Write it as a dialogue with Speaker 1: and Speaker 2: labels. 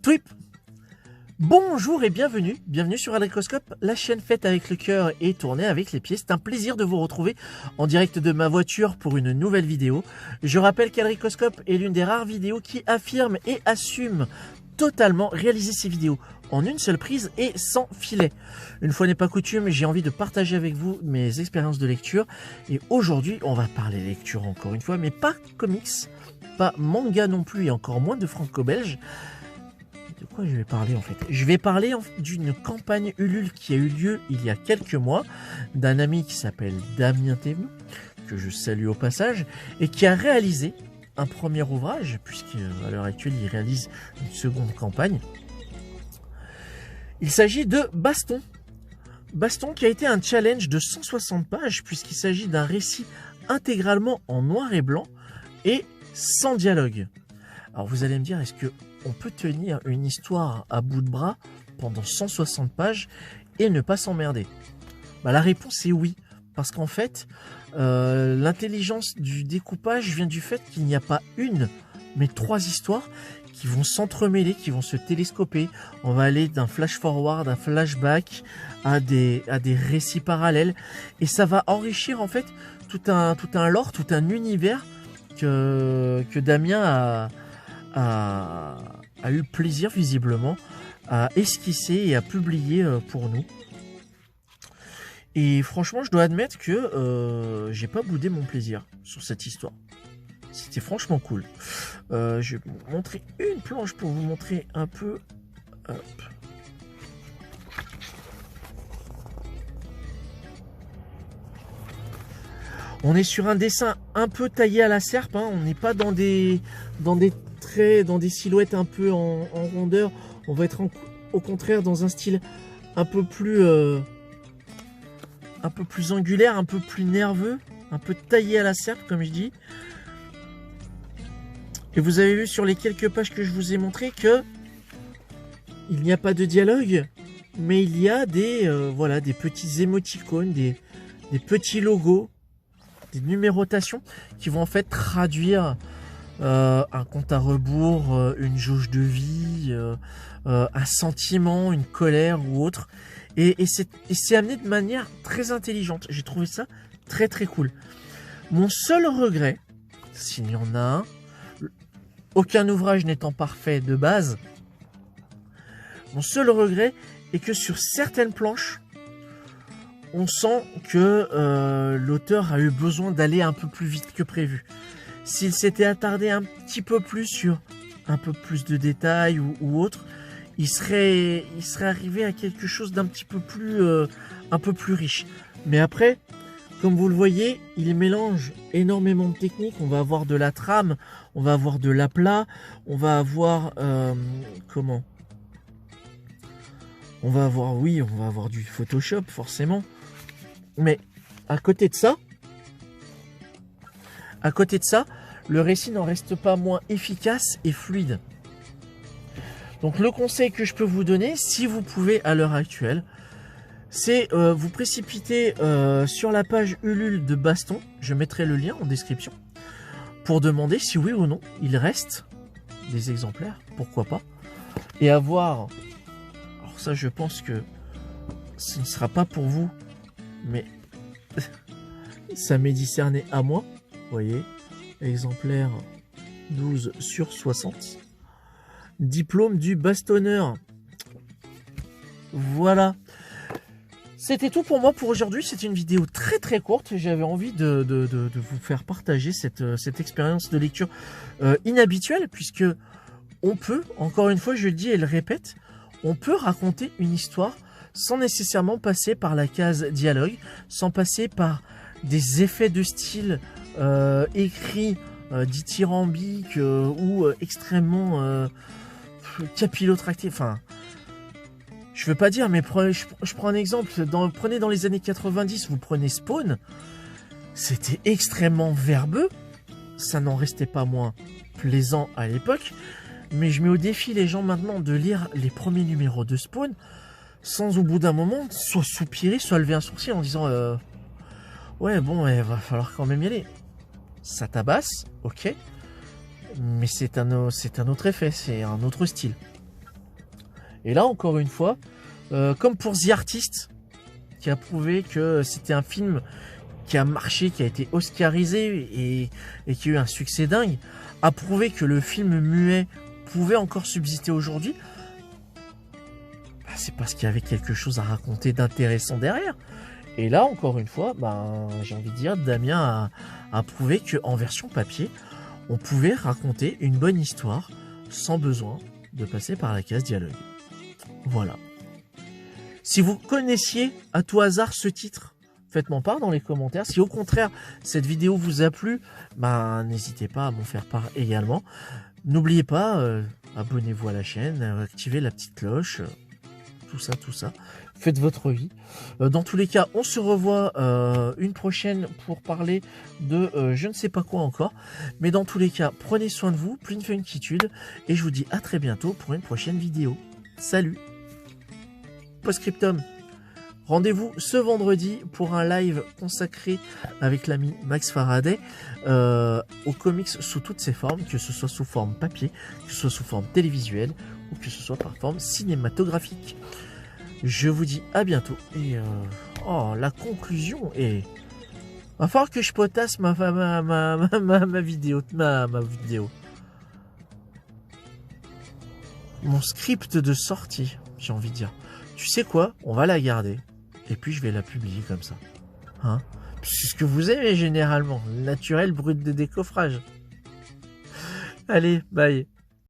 Speaker 1: Twip. Bonjour et bienvenue sur Adricoscope, la chaîne faite avec le cœur et tournée avec les pieds. C'est un plaisir de vous retrouver en direct de ma voiture pour une nouvelle vidéo. Je rappelle qu'Adricoscope est l'une des rares vidéos qui affirme et assume totalement réaliser ses vidéos en une seule prise et sans filet. Une fois n'est pas coutume, j'ai envie de partager avec vous mes expériences de lecture. Et aujourd'hui, on va parler lecture encore une fois, mais pas comics, pas manga non plus et encore moins de franco-belge. De quoi je vais parler en fait? Je vais parler d'une campagne Ulule qui a eu lieu il y a quelques mois, d'un ami qui s'appelle Damien Thévenoud, que je salue au passage, et qui a réalisé un premier ouvrage, puisqu'à l'heure actuelle il réalise une seconde campagne. Il s'agit de Baston. Baston qui a été un challenge de 160 pages, puisqu'il s'agit d'un récit intégralement en noir et blanc et sans dialogue. Alors vous allez me dire, est-ce que on peut tenir une histoire à bout de bras pendant 160 pages et ne pas s'emmerder? La réponse est oui, parce qu'en fait, l'intelligence du découpage vient du fait qu'il n'y a pas une, mais 3 histoires qui vont s'entremêler, qui vont se télescoper. On va aller d'un flash forward, d'un flashback, à des récits parallèles, et ça va enrichir en fait tout un lore, tout un univers que Damien a eu plaisir visiblement à esquisser et à publier pour nous. Et franchement, je dois admettre que j'ai pas boudé mon plaisir sur cette histoire. C'était franchement cool. Je vais vous montrer une planche pour vous montrer un peu. Hop. On est sur un dessin un peu taillé à la serpe, hein. On n'est pas dans des traits, dans des silhouettes un peu en rondeur. On va être au contraire dans un style un peu plus angulaire, un peu plus nerveux, un peu taillé à la serpe comme je dis. Et vous avez vu sur les quelques pages que je vous ai montré que il n'y a pas de dialogue, mais il y a des petits émoticônes, des petits logos, des numérotations qui vont en fait traduire un compte à rebours, une jauge de vie, un sentiment, une colère ou autre. Et c'est amené de manière très intelligente. J'ai trouvé ça très très cool. Mon seul regret, s'il y en a un, aucun ouvrage n'étant parfait de base, mon seul regret est que sur certaines planches, on sent que l'auteur a eu besoin d'aller un peu plus vite que prévu. S'il s'était attardé un petit peu plus sur un peu plus de détails ou autre, il serait arrivé à quelque chose d'un petit peu plus un peu plus riche. Mais après, comme vous le voyez, il mélange énormément de techniques. On va avoir de la trame, on va avoir de l'aplat, on va avoir on va avoir du Photoshop forcément. Mais à côté de ça, le récit n'en reste pas moins efficace et fluide. Donc le conseil que je peux vous donner, si vous pouvez à l'heure actuelle, c'est vous précipiter sur la page Ulule de Baston. Je mettrai le lien en description pour demander si oui ou non il reste des exemplaires, pourquoi pas. Et avoir, alors ça je pense que ce ne sera pas pour vous, mais ça m'est discerné à moi. Vous voyez, exemplaire 12/60. Diplôme du bastonneur. Voilà. C'était tout pour moi pour aujourd'hui. C'était une vidéo très très courte. J'avais envie de vous faire partager cette expérience de lecture inhabituelle, puisque on peut, encore une fois je le dis et le répète, on peut raconter une histoire sans nécessairement passer par la case dialogue, sans passer par des effets de style écrits dithyrambiques ou extrêmement capillotractés. Enfin, je veux pas dire, mais je prends un exemple. Prenez dans les années 90, vous prenez Spawn. C'était extrêmement verbeux. Ça n'en restait pas moins plaisant à l'époque. Mais je mets au défi les gens maintenant de lire les premiers numéros de Spawn sans au bout d'un moment soit soupirer, soit lever un sourcil en disant ouais bon, il va falloir quand même y aller. Ça tabasse, ok, mais c'est un autre effet, c'est un autre style. Et là, encore une fois, comme pour The Artist, qui a prouvé que c'était un film qui a marché, qui a été oscarisé et qui a eu un succès dingue, a prouvé que le film muet pouvait encore subsister aujourd'hui, bah, c'est parce qu'il y avait quelque chose à raconter d'intéressant derrière. Et là, encore une fois, bah, j'ai envie de dire, Damien a prouvé qu'en version papier, on pouvait raconter une bonne histoire sans besoin de passer par la case dialogue. Voilà. Si vous connaissiez à tout hasard ce titre, faites-m'en part dans les commentaires. Si au contraire cette vidéo vous a plu, bah, n'hésitez pas à m'en faire part également. N'oubliez pas, abonnez-vous à la chaîne, activez la petite cloche, tout ça. Faites votre vie. Dans tous les cas, on se revoit une prochaine pour parler de je ne sais pas quoi encore. Mais dans tous les cas, prenez soin de vous, pleine funkitude, et je vous dis à très bientôt pour une prochaine vidéo. Salut! Postscriptum. Rendez-vous ce vendredi pour un live consacré avec l'ami Max Faraday aux comics sous toutes ses formes, que ce soit sous forme papier, que ce soit sous forme télévisuelle ou que ce soit par forme cinématographique. Je vous dis à bientôt et la conclusion est... Va falloir que je potasse ma vidéo, ma vidéo. Mon script de sortie, j'ai envie de dire. Tu sais quoi? On va la garder. Et puis je vais la publier comme ça. Hein? C'est ce que vous aimez généralement. Naturel brut de décoffrage. Allez, bye.